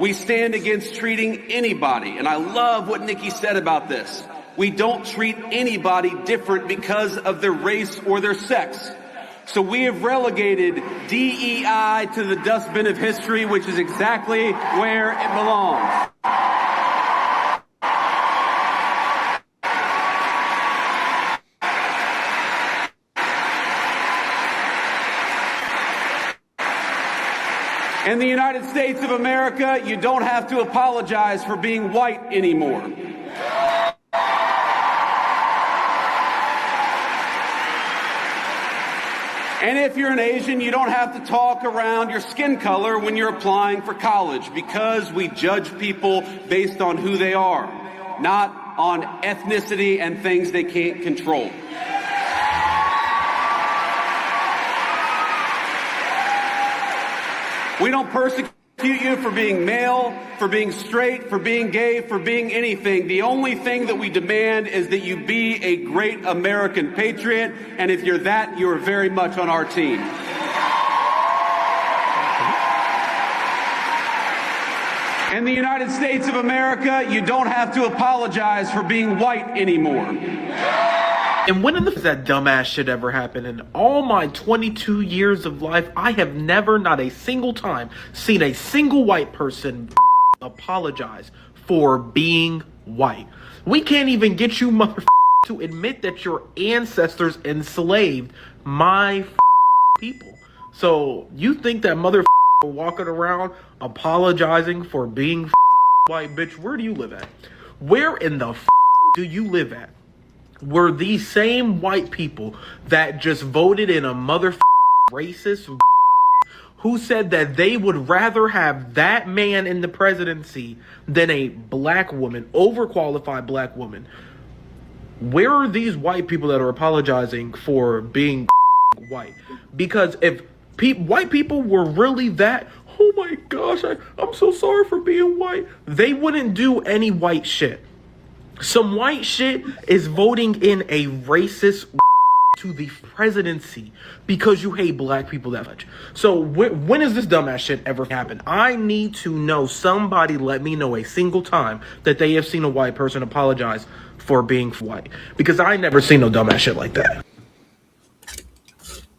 We stand against treating anybody, and I love what Nikki said about this. We don't treat anybody different because of their race or their sex. So we have relegated DEI to the dustbin of history, which is exactly where it belongs. In the United States of America, you don't have to apologize for being white anymore. And if you're an Asian, you don't have to talk around your skin color when you're applying for college, because we judge people based on who they are, not on ethnicity and things they can't control. We don't persecute you for being male, for being straight, for being gay, for being anything. The only thing that we demand is that you be a great American patriot, and if you're that, you are very much on our team. In the United States of America, you don't have to apologize for being white anymore. And when does that dumbass shit ever happen? In all my 22 years of life, I have never, not a single time, seen a single white person apologize for being white. We can't even get you to admit that your ancestors enslaved my people. So you think that walking around apologizing for being white? Bitch, where do you live at? Where in the do you live at? Were these same white people that just voted in a racist who said that they would rather have that man in the presidency than a black woman, overqualified black woman? Where are these white people that are apologizing for being white? Because if white people were really that, oh my gosh, I'm so sorry for being white, they wouldn't do any white shit. Some white shit is voting in a racist to the presidency because you hate black people that much. So when is this dumbass shit ever happen? I need to know. Somebody let me know a single time that they have seen a white person apologize for being white, because I never seen no dumbass shit like that.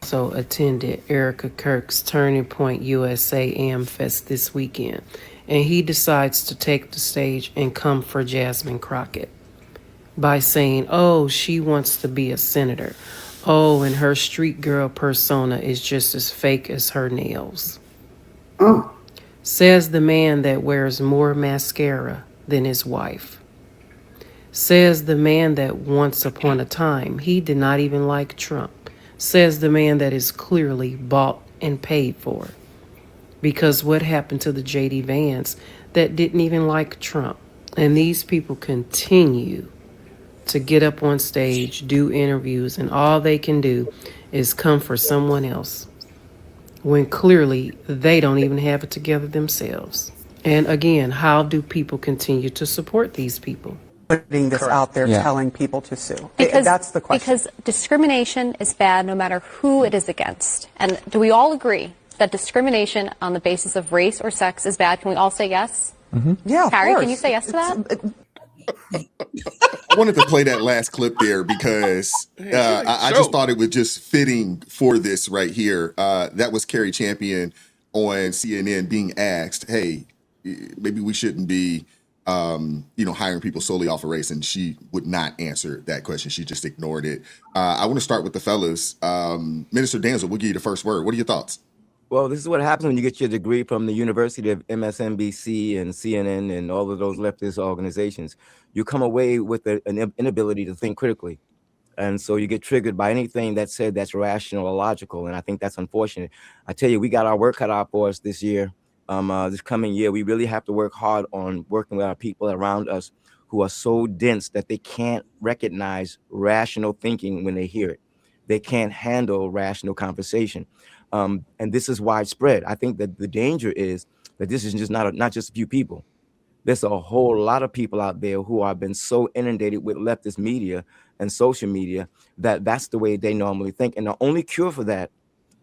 Also attended Erica Kirk's Turning Point USA AmFest this weekend, and he decides to take the stage and come for Jasmine Crocket by saying, oh, she wants to be a senator. Oh, and her street girl persona is just as fake as her nails. Says the man that wears more mascara than his wife. Says the man that once upon a time he did not even like Trump. Says the man that is clearly bought and paid for. Because what happened to the J.D. Vance that didn't even like Trump? And these people continue to get up on stage, do interviews, and all they can do is come for someone else, when clearly they don't even have it together themselves. And again, how do people continue to support these people? Putting this out there, telling people to sue. That's the question. Because discrimination is bad no matter who it is against. And do we all agree that discrimination on the basis of race or sex is bad? Can we all say yes? Mm-hmm. Yeah, Harry, can you say yes to that? I wanted to play that last clip there because I just thought it was just fitting for this right here. That was Carrie Champion on CNN being asked, hey, maybe we shouldn't be hiring people solely off of race, and she would not answer that question. She just ignored it. I want to start with the fellas. Minister Danzel, we'll give you the first word. What are your thoughts? Well, this is what happens when you get your degree from the University of MSNBC and CNN and all of those leftist organizations. You come away with an inability to think critically. And so you get triggered by anything that's said that's rational or logical. And I think that's unfortunate. I tell you, we got our work cut out for us this year. This coming year, we really have to work hard on working with our people around us who are so dense that they can't recognize rational thinking when they hear it. They can't handle rational conversation. And this is widespread. I think that the danger is that this is just not just a few people. There's a whole lot of people out there who have been so inundated with leftist media and social media that that's the way they normally think. And the only cure for that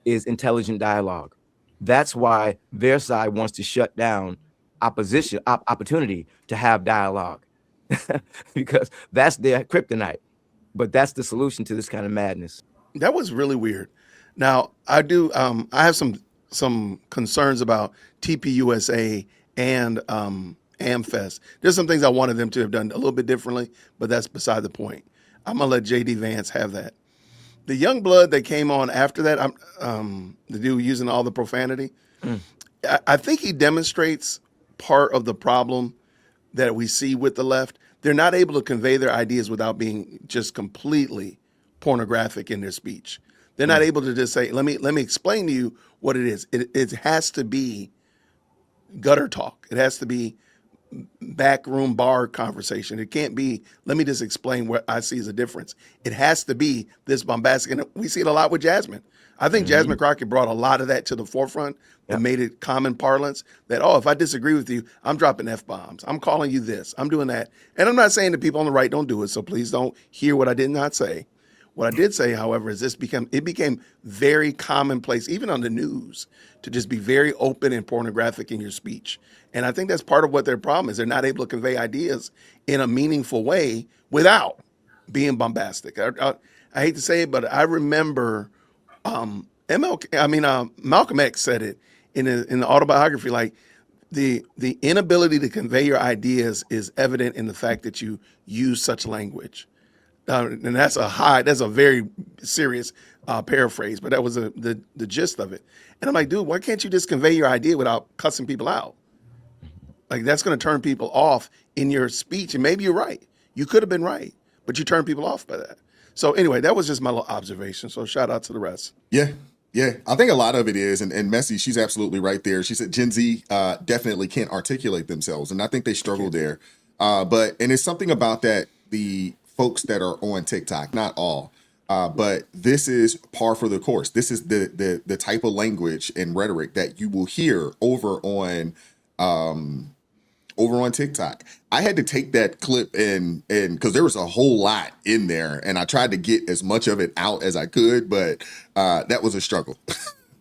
is intelligent dialogue. That's why their side wants to shut down opportunity to have dialogue, because that's their kryptonite. But that's the solution to this kind of madness. That was really weird. Now, I have some concerns about TPUSA and AmFest. There's some things I wanted them to have done a little bit differently, but that's beside the point. I'm gonna let JD Vance have that. The young blood that came on after that, the dude using all the profanity, I think he demonstrates part of the problem that we see with the left. They're not able to convey their ideas without being just completely pornographic in their speech. They're not able to just say, let me explain to you what it is. It has to be gutter talk. It has to be backroom bar conversation. It can't be, let me just explain what I see as a difference. It has to be this bombastic. And we see it a lot with Jasmine. I think Jasmine Crocket brought a lot of that to the forefront and made it common parlance that, if I disagree with you, I'm dropping F-bombs. I'm calling you this. I'm doing that. And I'm not saying that people on the right don't do it, so please don't hear what I did not say. What I did say, however, is it became very commonplace, even on the news, to just be very open and pornographic in your speech. And I think that's part of what their problem is. They're not able to convey ideas in a meaningful way without being bombastic. I hate to say it, but I remember Malcolm X said it in the autobiography, like the inability to convey your ideas is evident in the fact that you use such language. And that's a very serious paraphrase, but that was the gist of it. And I'm like, dude, why can't you just convey your idea without cussing people out? Like, that's going to turn people off in your speech. And maybe you're right. You could have been right, but you turn people off by that. So anyway, that was just my little observation. So shout out to the rest. Yeah. I think a lot of it is, and Messi, she's absolutely right there. She said Gen Z definitely can't articulate themselves, and I think they struggle there. And it's something about that, the folks that are on TikTok, not all, but this is par for the course. This is the type of language and rhetoric that you will hear over on TikTok. I had to take that clip and because there was a whole lot in there, and I tried to get as much of it out as I could, but that was a struggle.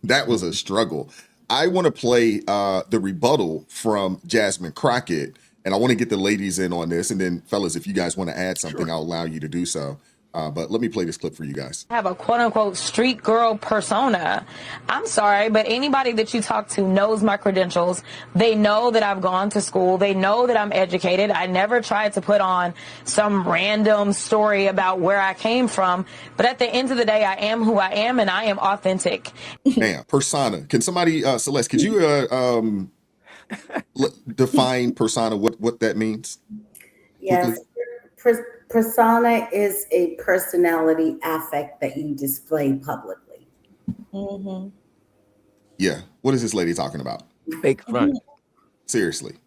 That was a struggle. I want to play the rebuttal from Jasmine Crocket, and I want to get the ladies in on this, and then fellas, if you guys want to add something, I'll allow you to do so. But let me play this clip for you guys. Have a quote-unquote street girl persona. I'm sorry, but anybody that you talk to knows my credentials. They know that I've gone to school. They know that I'm educated. I never tried to put on some random story about where I came from. But at the end of the day, I am who I am, and I am authentic. Man, persona. Can somebody, Celeste, could you define persona, what that means? Yes. Persona is a personality affect that you display publicly. Mm-hmm. Yeah. What is this lady talking about? Fake front. Seriously.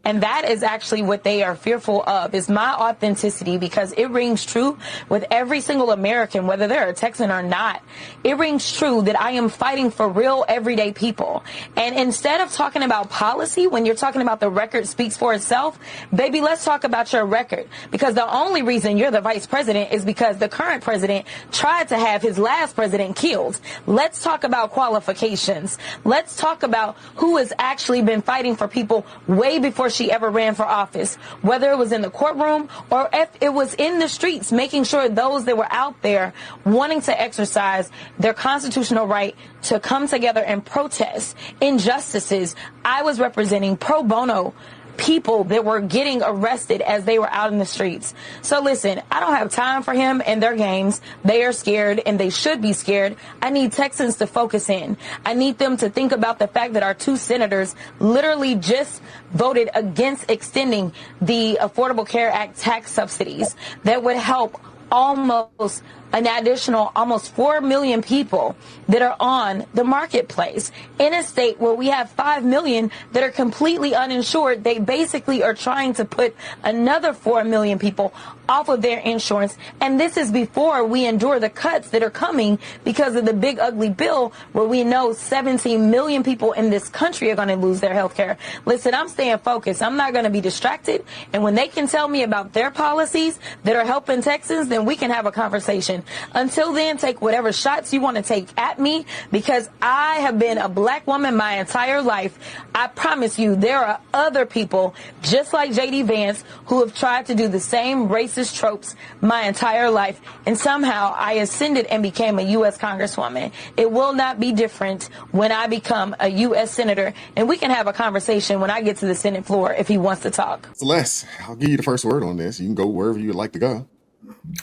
And that is actually what they are fearful of, is my authenticity, because it rings true with every single American, whether they're a Texan or not. It rings true that I am fighting for real everyday people. And instead of talking about policy, when you're talking about the record speaks for itself, baby, let's talk about your record. Because the only reason you're the vice president is because the current president tried to have his last president killed. Let's talk about qualifications. Let's talk about who has actually been fighting for people way before she ever ran for office, whether it was in the courtroom or if it was in the streets, making sure those that were out there wanting to exercise their constitutional right to come together and protest injustices. I was representing pro bono people that were getting arrested as they were out in the streets. So listen, I don't have time for him and their games. They are scared, and they should be scared. I need Texans to focus in. I need them to think about the fact that our two senators literally just voted against extending the Affordable Care Act tax subsidies that would help almost an additional almost 4 million people that are on the marketplace. In a state where we have 5 million that are completely uninsured, they basically are trying to put another 4 million people off of their insurance. And this is before we endure the cuts that are coming because of the big ugly bill, where we know 17 million people in this country are going to lose their health care. Listen, I'm staying focused. I'm not going to be distracted. And when they can tell me about their policies that are helping Texans, then we can have a conversation. conversation. Until then, take whatever shots you want to take at me, because I have been a black woman my entire life. I promise you, there are other people just like JD Vance who have tried to do the same racist tropes my entire life, and somehow I ascended and became a U.S. Congresswoman. It will not be different when I become a U.S. Senator, and we can have a conversation when I get to the Senate floor if he wants to talk. Celeste, I'll give you the first word on this. You can go wherever you would like to go.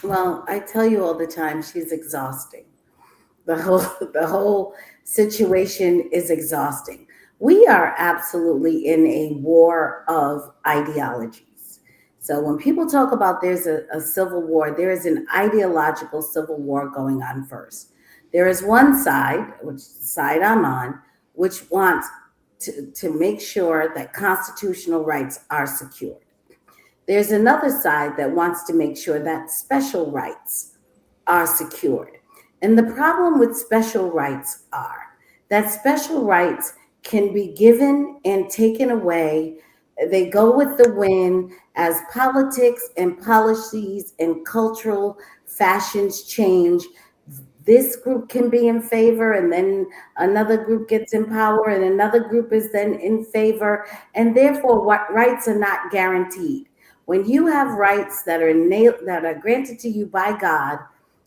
Well, I tell you all the time, she's exhausting. The whole situation is exhausting. We are absolutely in a war of ideologies. So when people talk about there's a civil war, there is an ideological civil war going on first. There is one side, which is the side I'm on, which wants to make sure that constitutional rights are secured. There's another side that wants to make sure that special rights are secured. And the problem with special rights are that special rights can be given and taken away. They go with the wind as politics and policies and cultural fashions change. This group can be in favor, and then another group gets in power, and another group is then in favor, and therefore what rights are not guaranteed. When you have rights that are granted to you by God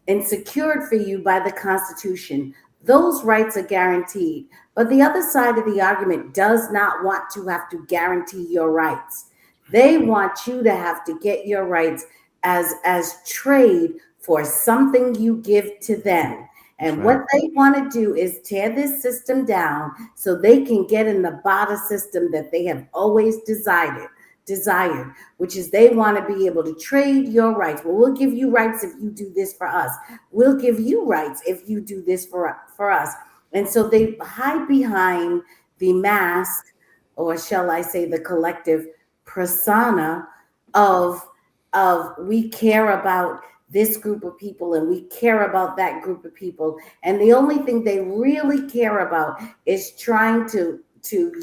and secured for you by the Constitution, those rights are guaranteed. But the other side of the argument does not want to have to guarantee your rights. They want you to have to get your rights as trade for something you give to them. And what they want to do is tear this system down so they can get in the barter system that they have always desired, which is they want to be able to trade your rights. Well, we'll give you rights if you do this for us. We'll give you rights if you do this for us. And so they hide behind the mask, or shall I say the collective persona of we care about this group of people and we care about that group of people. And the only thing they really care about is trying to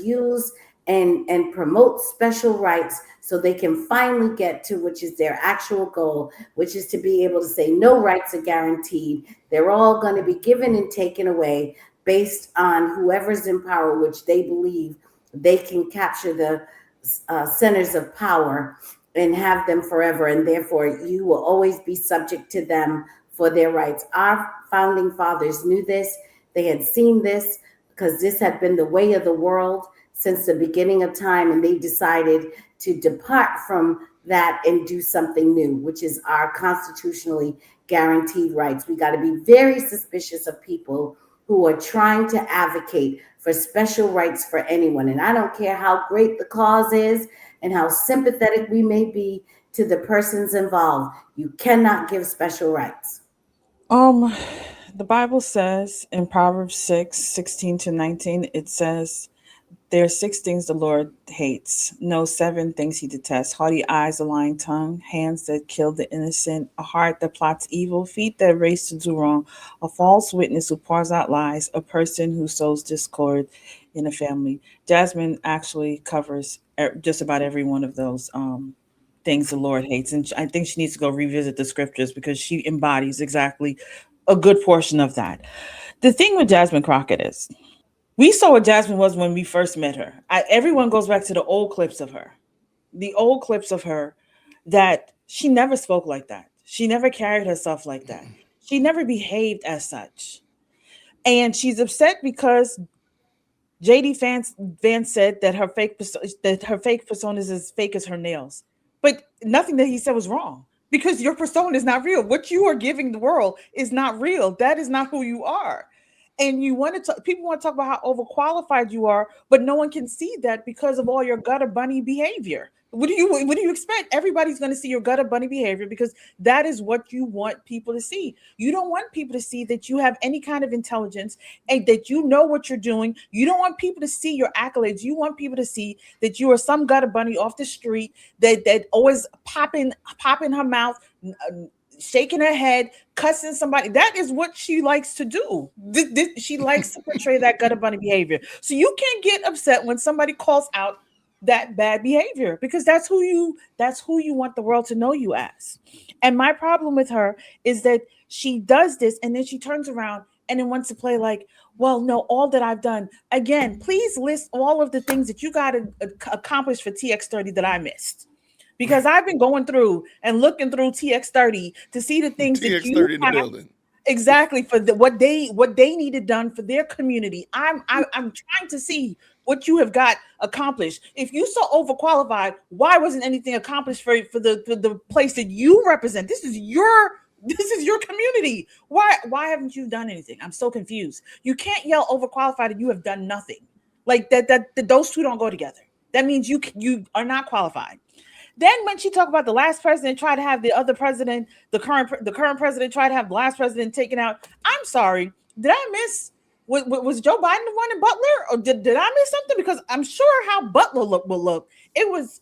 use and promote special rights so they can finally get to, which is their actual goal, which is to be able to say no rights are guaranteed. They're all going to be given and taken away based on whoever's in power, which they believe they can capture the centers of power and have them forever, and therefore you will always be subject to them for their rights. Our founding fathers knew this. They had seen this because this had been the way of the world since the beginning of time, and they decided to depart from that and do something new, which is our constitutionally guaranteed rights. We got to be very suspicious of people who are trying to advocate for special rights for anyone. And I don't care how great the cause is and how sympathetic we may be to the persons involved. You cannot give special rights. The Bible says in Proverbs 6:16-19, it says, there are 6 things the Lord hates. No, 7 things he detests. Haughty eyes, a lying tongue, hands that kill the innocent, a heart that plots evil, feet that race to do wrong, a false witness who pours out lies, a person who sows discord in a family. Jasmine actually covers just about every one of those things the Lord hates. And I think she needs to go revisit the scriptures because she embodies exactly a good portion of that. The thing with Jasmine Crocket is, we saw what Jasmine was when we first met her. Everyone goes back to the old clips of her. The old clips of her that she never spoke like that. She never carried herself like that. She never behaved as such. And she's upset because JD Vance said that her fake persona is as fake as her nails. But nothing that he said was wrong because your persona is not real. What you are giving the world is not real. That is not who you are. And people want to talk about how overqualified you are, but no one can see that because of all your gutter bunny behavior. What do you expect? Everybody's going to see your gutter bunny behavior because that is what you want people to see. You don't want people to see that you have any kind of intelligence and that you know what you're doing. You don't want people to see your accolades. You want people to see that you are some gutter bunny off the street that always popping her mouth, shaking her head, cussing somebody. That is what she likes to do. She likes to portray that gutter bunny behavior. So you can't get upset when somebody calls out that bad behavior, because that's who you want the world to know you as. And my problem with her is that she does this and then she turns around and then wants to play like, well, no, all that I've done. Again, please list all of the things that you got to accomplish for TX30 that I missed. Because I've been going through and looking through TX30 to see the things that you TX30 in the have. building. Exactly, for what they needed done for their community. I'm trying to see what you have got accomplished. If you so overqualified, why wasn't anything accomplished for the place that you represent? This is your community. Why haven't you done anything? I'm so confused. You can't yell overqualified and you have done nothing. Like that those two don't go together. That means you are not qualified. Then when she talked about the last president tried to have the other president, the current president tried to have the last president taken out. I'm sorry. Did I miss? Was Joe Biden the one in Butler? Or did I miss something? Because I'm sure how Butler will look. It was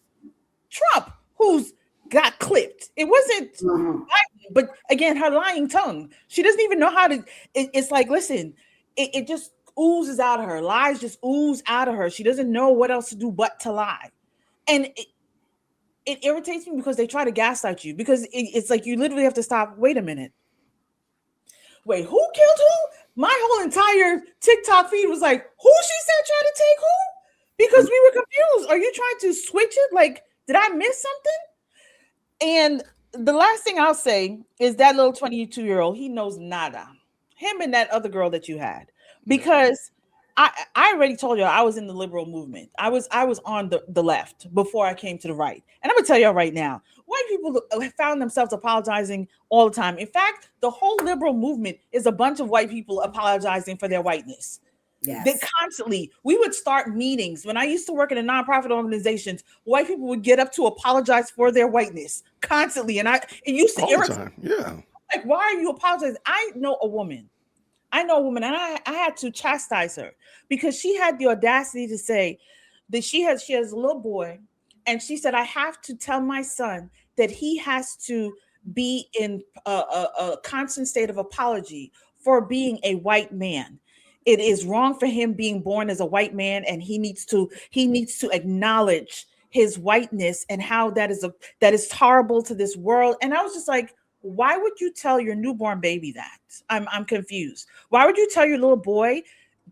Trump who's got clipped. It wasn't Biden. But again, her lying tongue. She doesn't even know how to. It's like, listen, it just oozes out of her. Lies just ooze out of her. She doesn't know what else to do but to lie. And it irritates me because they try to gaslight you, because it's like you literally have to stop. Wait a minute. Wait, who killed who? My whole entire TikTok feed was like, who she said tried to take who? Because we were confused. Are you trying to switch it? Like, did I miss something? And the last thing I'll say is that little 22-year-old, he knows nada. Him and that other girl that you had. Because I already told you I was in the liberal movement. I was on the left before I came to the right. And I'm gonna tell y'all right now, white people found themselves apologizing all the time. In fact, the whole liberal movement is a bunch of white people apologizing for their whiteness. Yes. They constantly, we would start meetings. When I used to work in a nonprofit organizations, white people would get up to apologize for their whiteness constantly. And it used to all the time. Yeah. Like, why are you apologizing? I know a woman, and I had to chastise her because she had the audacity to say that she has a little boy, and she said, I have to tell my son that he has to be in a constant state of apology for being a white man. It is wrong for him being born as a white man, and he needs to acknowledge his whiteness and how that is horrible to this world. And I was just like, why would you tell your newborn baby that? I'm confused. Why would you tell your little boy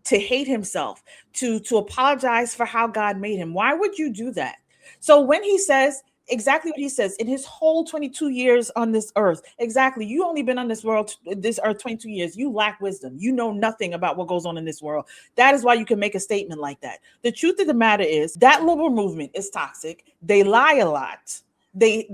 to hate himself, to apologize for how God made him? Why would you do that? So when he says exactly what he says in his whole 22 years on this earth, exactly, you only been on this earth 22 years. You lack wisdom. You know nothing about what goes on in this world. That is why you can make a statement like that. The truth of the matter is that liberal movement is toxic. They lie a lot. They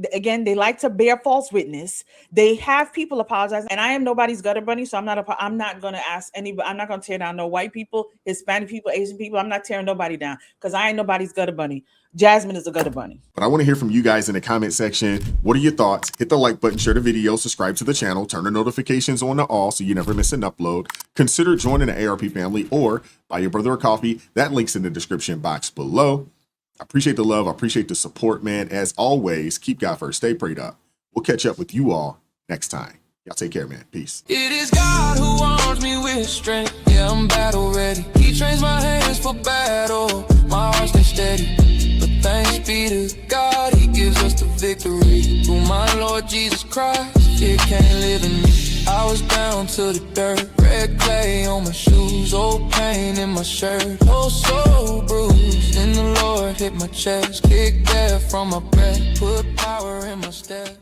like to bear false witness. They have people apologize, and I am nobody's gutter bunny, so I'm not going to ask anybody. I'm not going to tear down no white people, Hispanic people, Asian people. I'm not tearing nobody down because I ain't nobody's gutter bunny. Jasmine is a gutter bunny. But I want to hear from you guys in the comment section. What are your thoughts? Hit the like button, share the video, subscribe to the channel, turn the notifications on to all so you never miss an upload. Consider joining the ARP family or buy your brother a coffee. That link's in the description box below. I appreciate the love. I appreciate the support, man. As always, keep God first. Stay prayed up. We'll catch up with you all next time. Y'all take care, man. Peace. It is God who arms me with strength. Yeah, I'm battle ready. He trains my hands for battle. My heart stays steady. But thanks be to God, he gives us the victory. Through my Lord Jesus Christ, fear can't live in me. I was down to the dirt. Red clay on my shoes. Old pain in my shirt. Oh, so bruised. And the Lord hit my chest. Kicked air from my breath. Put power in my step.